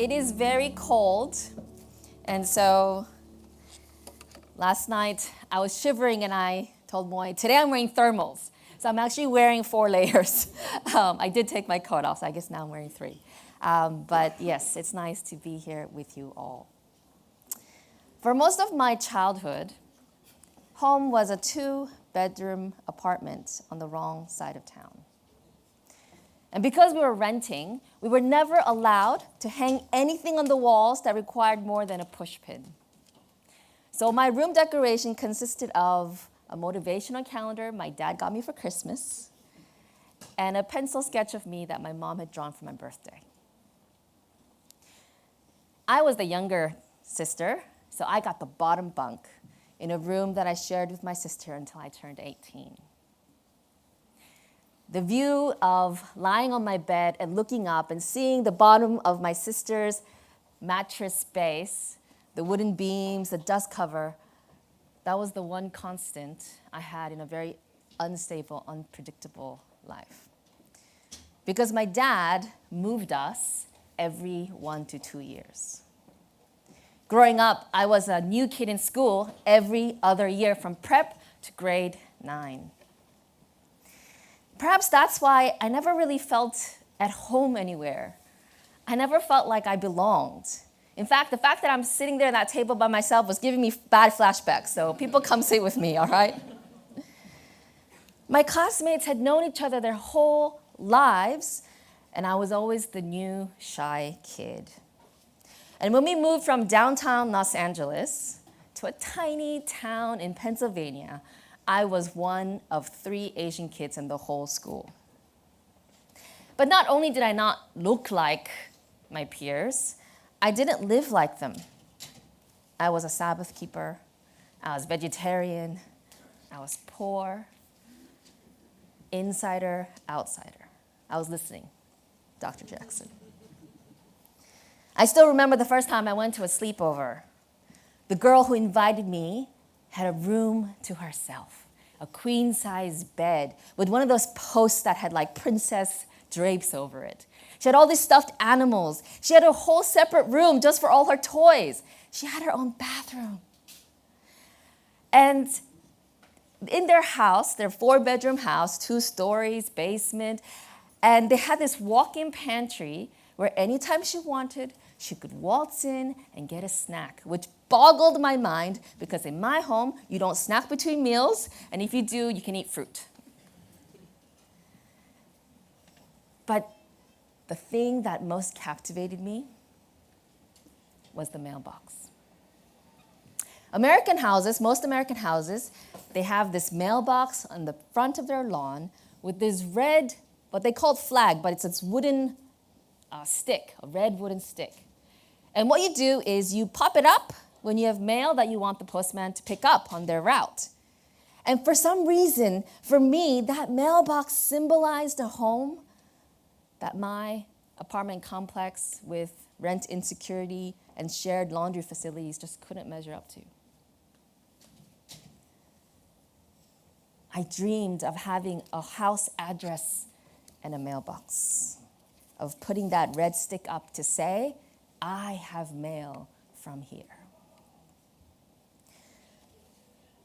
It is very cold, and so last night I was shivering and I told Moy, today I'm wearing thermals. So I'm actually wearing 4 layers. I did take my coat off, so I guess now I'm wearing 3. But yes, it's nice to be here with you all. For most of my childhood, home was a 2-bedroom apartment on the wrong side of town. And because we were renting, we were never allowed to hang anything on the walls that required more than a pushpin. So my room decoration consisted of a motivational calendar my dad got me for Christmas, and a pencil sketch of me that my mom had drawn for my birthday. I was the younger sister, so I got the bottom bunk in a room that I shared with my sister until I turned 18. The view of lying on my bed and looking up and seeing the bottom of my sister's mattress base, the wooden beams, the dust cover, that was the one constant I had in a very unstable, unpredictable life. Because my dad moved us every 1 to 2 years. Growing up, I was a new kid in school every other year from prep to grade 9. Perhaps that's why I never really felt at home anywhere. I never felt like I belonged. In fact, the fact that I'm sitting there at that table by myself was giving me bad flashbacks, so people come sit with me, all right? My classmates had known each other their whole lives, and I was always the new, shy kid. And when we moved from downtown Los Angeles to a tiny town in Pennsylvania, I was one of 3 Asian kids in the whole school. But not only did I not look like my peers, I didn't live like them. I was a Sabbath keeper, I was vegetarian, I was poor, insider, outsider. I was listening, Dr. Jackson. I still remember the first time I went to a sleepover. The girl who invited me had a room to herself, a queen-size bed with one of those posts that had like princess drapes over it. She had all these stuffed animals. She had a whole separate room just for all her toys. She had her own bathroom. And in their house, their 4-bedroom house, 2 stories, basement, and they had this walk-in pantry where anytime she wanted, she could waltz in and get a snack, which boggled my mind because in my home, you don't snack between meals, and if you do, you can eat fruit. But the thing that most captivated me was the mailbox. Most American houses, they have this mailbox on the front of their lawn with this red, what they call flag, but it's this wooden stick, a red wooden stick. And what you do is you pop it up when you have mail that you want the postman to pick up on their route. And for some reason, for me, that mailbox symbolized a home that my apartment complex with rent insecurity and shared laundry facilities just couldn't measure up to. I dreamed of having a house address and a mailbox, of putting that red stick up to say, I have mail from here.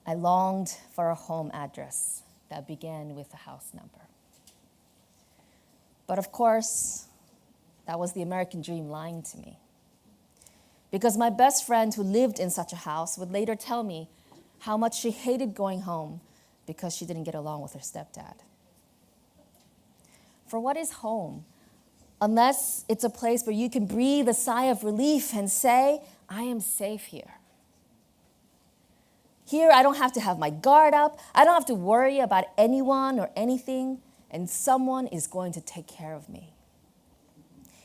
I longed for a home address that began with a house number. But of course, that was the American dream lying to me. Because my best friend who lived in such a house would later tell me how much she hated going home because she didn't get along with her stepdad. For what is home? Unless it's a place where you can breathe a sigh of relief and say, I am safe here. Here, I don't have to have my guard up. I don't have to worry about anyone or anything, and someone is going to take care of me.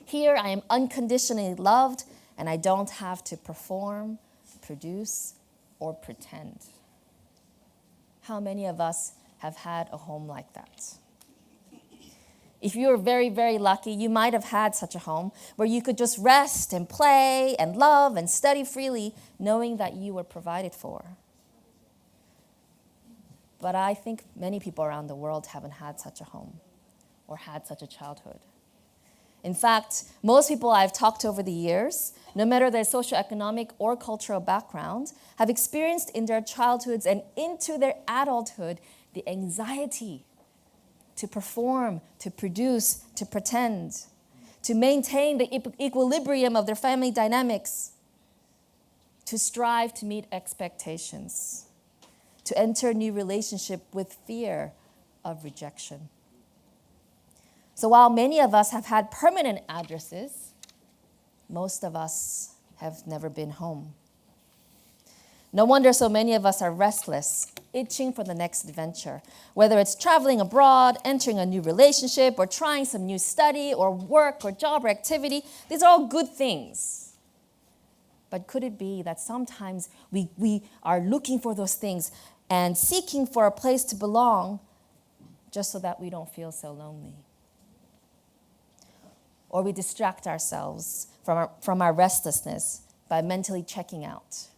Here, I am unconditionally loved, and I don't have to perform, produce, or pretend. How many of us have had a home like that? If you were very, very lucky, you might have had such a home where you could just rest and play and love and study freely, knowing that you were provided for. But I think many people around the world haven't had such a home or had such a childhood. In fact, most people I've talked to over the years, no matter their socioeconomic or cultural background, have experienced in their childhoods and into their adulthood the anxiety to perform, to produce, to pretend, to maintain the equilibrium of their family dynamics, to strive to meet expectations, to enter a new relationship with fear of rejection. So while many of us have had permanent addresses, most of us have never been home. No wonder so many of us are restless, itching for the next adventure, whether it's traveling abroad, entering a new relationship, or trying some new study or work or job or activity. These are all good things. But could it be that sometimes we are looking for those things and seeking for a place to belong just so that we don't feel so lonely? Or we distract ourselves from our restlessness by mentally checking out,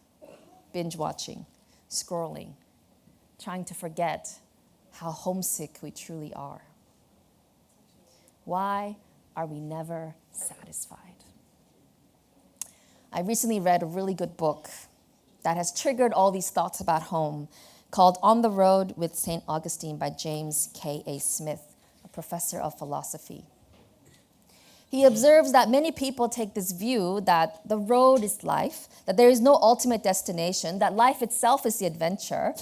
binge watching, scrolling, trying to forget how homesick we truly are. Why are we never satisfied? I recently read a really good book that has triggered all these thoughts about home, called On the Road with St. Augustine by James K.A. Smith, a professor of philosophy. He observes that many people take this view that the road is life, that there is no ultimate destination, that life itself is the adventure.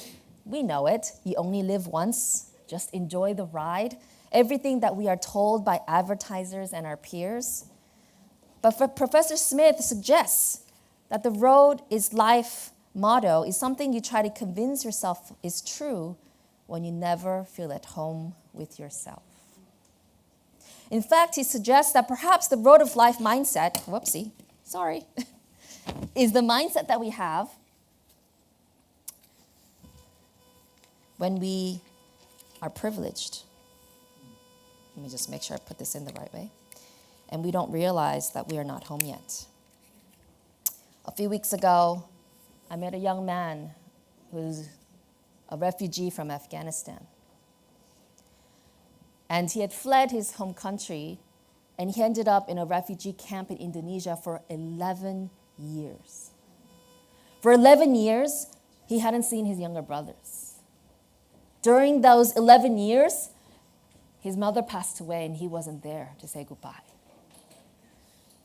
We know it. You only live once. Just enjoy the ride. Everything that we are told by advertisers and our peers. But for Professor Smith suggests that the road is life motto is something you try to convince yourself is true when you never feel at home with yourself. In fact, he suggests that perhaps the road of life mindset, is the mindset that we have when we are privileged. Let me just make sure I put this in the right way. And we don't realize that we are not home yet. A few weeks ago, I met a young man who's a refugee from Afghanistan. And he had fled his home country, and he ended up in a refugee camp in Indonesia for 11 years. For 11 years, he hadn't seen his younger brothers. During those 11 years, his mother passed away, and he wasn't there to say goodbye.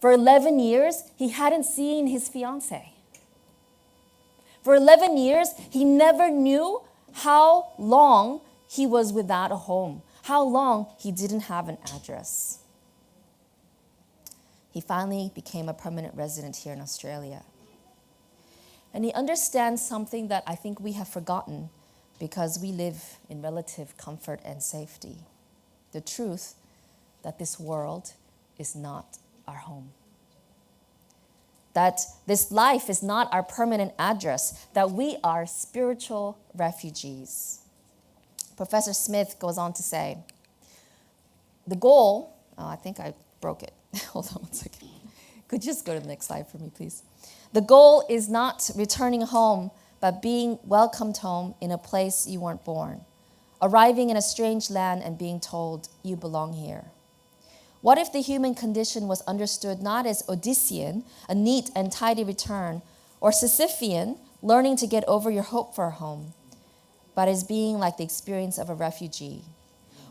For 11 years, he hadn't seen his fiancée. For 11 years, he never knew how long he was without a home, how long he didn't have an address. He finally became a permanent resident here in Australia. And he understands something that I think we have forgotten because we live in relative comfort and safety. The truth that this world is not our home. That this life is not our permanent address, that we are spiritual refugees. Professor Smith goes on to say, the goal, I think I broke it. Hold on one second. Could you just go to the next slide for me, please? The goal is not returning home, but being welcomed home in a place you weren't born, arriving in a strange land and being told you belong here. What if the human condition was understood not as Odyssean, a neat and tidy return, or Sisyphean, learning to get over your hope for a home, but as being like the experience of a refugee?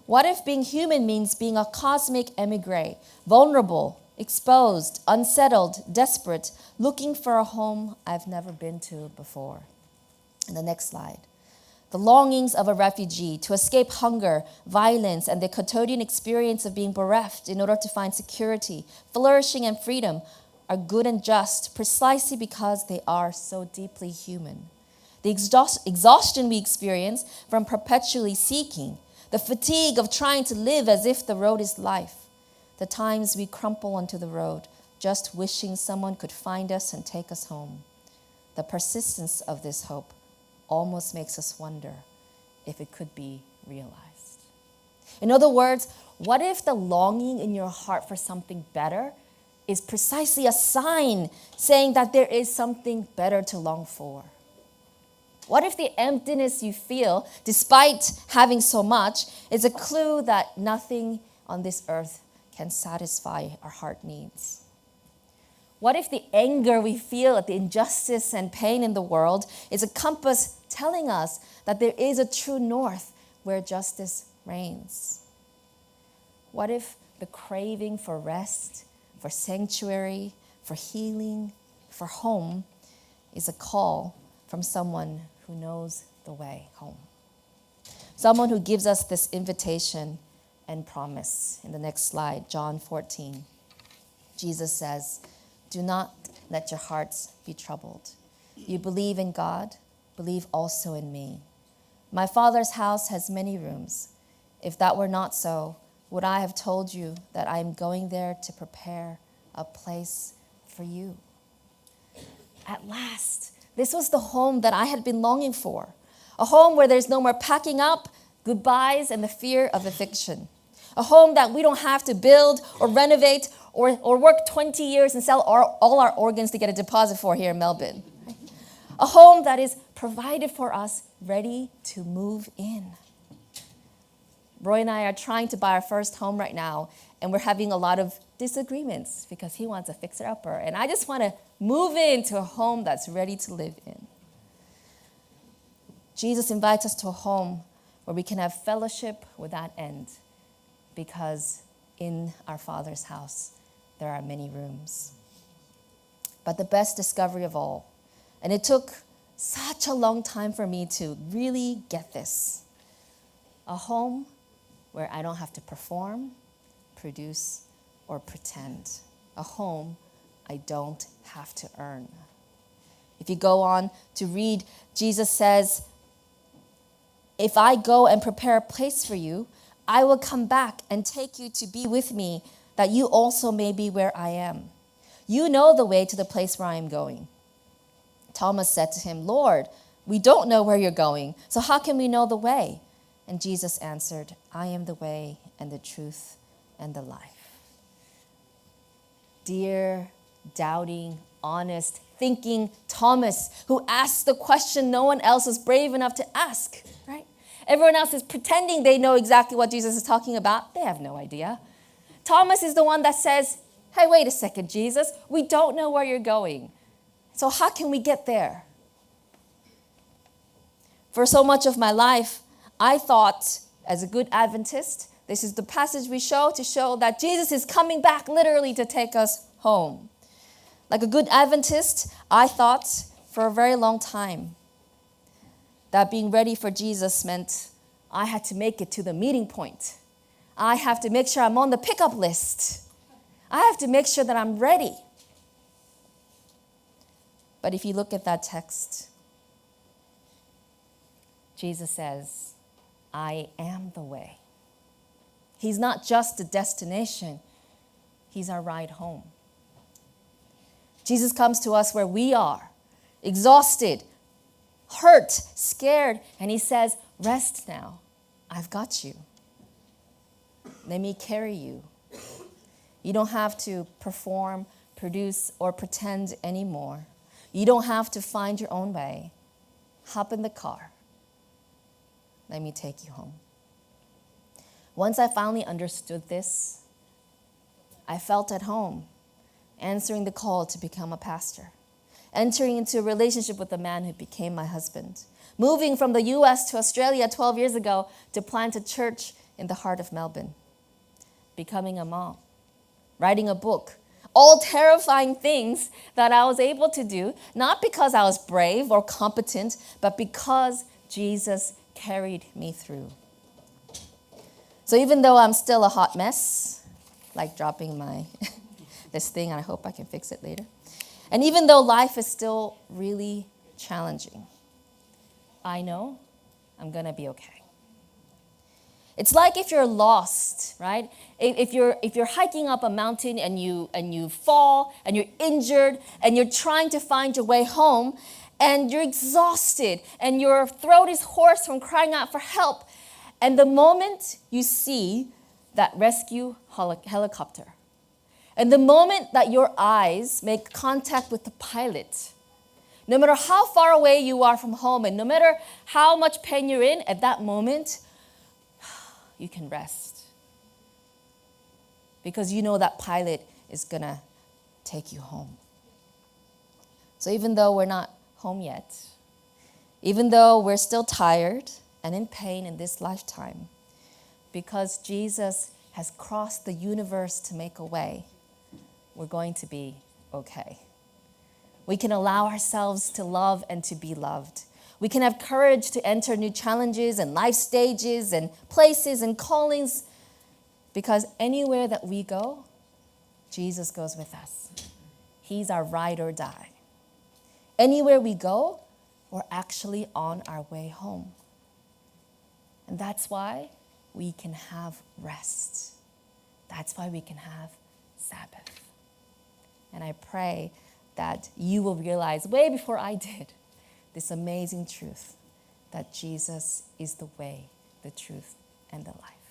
What if being human means being a cosmic emigre, vulnerable, exposed, unsettled, desperate, looking for a home I've never been to before? And the next slide. The longings of a refugee to escape hunger, violence, and the quotidian experience of being bereft in order to find security, flourishing, and freedom are good and just precisely because they are so deeply human. The exhaustion we experience from perpetually seeking, the fatigue of trying to live as if the road is life, the times we crumple onto the road, just wishing someone could find us and take us home. The persistence of this hope almost makes us wonder if it could be realized. In other words, what if the longing in your heart for something better is precisely a sign saying that there is something better to long for? What if the emptiness you feel, despite having so much, is a clue that nothing on this earth can satisfy our heart needs? What if the anger we feel at the injustice and pain in the world is a compass telling us that there is a true north where justice reigns? What if the craving for rest, for sanctuary, for healing, for home is a call from someone who knows the way home? Someone who gives us this invitation and promise. In the next slide, John 14, Jesus says, "Do not let your hearts be troubled. You believe in God, believe also in me. My Father's house has many rooms. If that were not so, would I have told you that I am going there to prepare a place for you?" At last, this was the home that I had been longing for. A home where there's no more packing up, goodbyes, and the fear of eviction. A home that we don't have to build or renovate or work 20 years and sell all our organs to get a deposit for here in Melbourne. A home that is provided for us, ready to move in. Roy and I are trying to buy our first home right now, and we're having a lot of disagreements because he wants a fixer-upper, and I just want to move into a home that's ready to live in. Jesus invites us to a home where we can have fellowship without end, because in our Father's house, there are many rooms. But the best discovery of all, and it took such a long time for me to really get this, a home where I don't have to perform, produce, or pretend. A home I don't have to earn. If you go on to read, Jesus says, "If I go and prepare a place for you, I will come back and take you to be with me, that you also may be where I am. You know the way to the place where I am going." Thomas said to him, "Lord, we don't know where you're going, so how can we know the way?" And Jesus answered, "I am the way and the truth and the life." Dear, doubting, honest, thinking Thomas, who asked the question no one else was brave enough to ask, right? Everyone else is pretending they know exactly what Jesus is talking about. They have no idea. Thomas is the one that says, "Hey, wait a second, Jesus. We don't know where you're going. So how can we get there?" For so much of my life, I thought, as a good Adventist, this is the passage we show to show that Jesus is coming back literally to take us home. Like a good Adventist, I thought for a very long time that being ready for Jesus meant I had to make it to the meeting point. I have to make sure I'm on the pickup list. I have to make sure that I'm ready. But if you look at that text, Jesus says, "I am the way." He's not just a destination. He's our ride home. Jesus comes to us where we are, exhausted, hurt, scared, and he says, "Rest now. I've got you. Let me carry you. You don't have to perform, produce, or pretend anymore. You don't have to find your own way. Hop in the car. Let me take you home." Once I finally understood this, I felt at home, answering the call to become a pastor, entering into a relationship with the man who became my husband, moving from the U.S. to Australia 12 years ago to plant a church in the heart of Melbourne, becoming a mom, writing a book, all terrifying things that I was able to do, not because I was brave or competent, but because Jesus carried me through. So even though I'm still a hot mess, like dropping my this thing, and I hope I can fix it later, and even though life is still really challenging, I know I'm going to be okay. It's like if you're lost, right? If you're hiking up a mountain and you fall and you're injured and you're trying to find your way home and you're exhausted and your throat is hoarse from crying out for help, and the moment you see that rescue helicopter, and the moment that your eyes make contact with the pilot, no matter how far away you are from home and no matter how much pain you're in, at that moment, you can rest. because you know that pilot is going to take you home. So even though we're not home yet, even though we're still tired and in pain in this lifetime, because Jesus has crossed the universe to make a way, we're going to be okay. We can allow ourselves to love and to be loved. We can have courage to enter new challenges and life stages and places and callings, because anywhere that we go, Jesus goes with us. He's our ride or die. Anywhere we go, we're actually on our way home. And that's why we can have rest. That's why we can have Sabbath. And I pray that you will realize way before I did this amazing truth that Jesus is the way, the truth, and the life.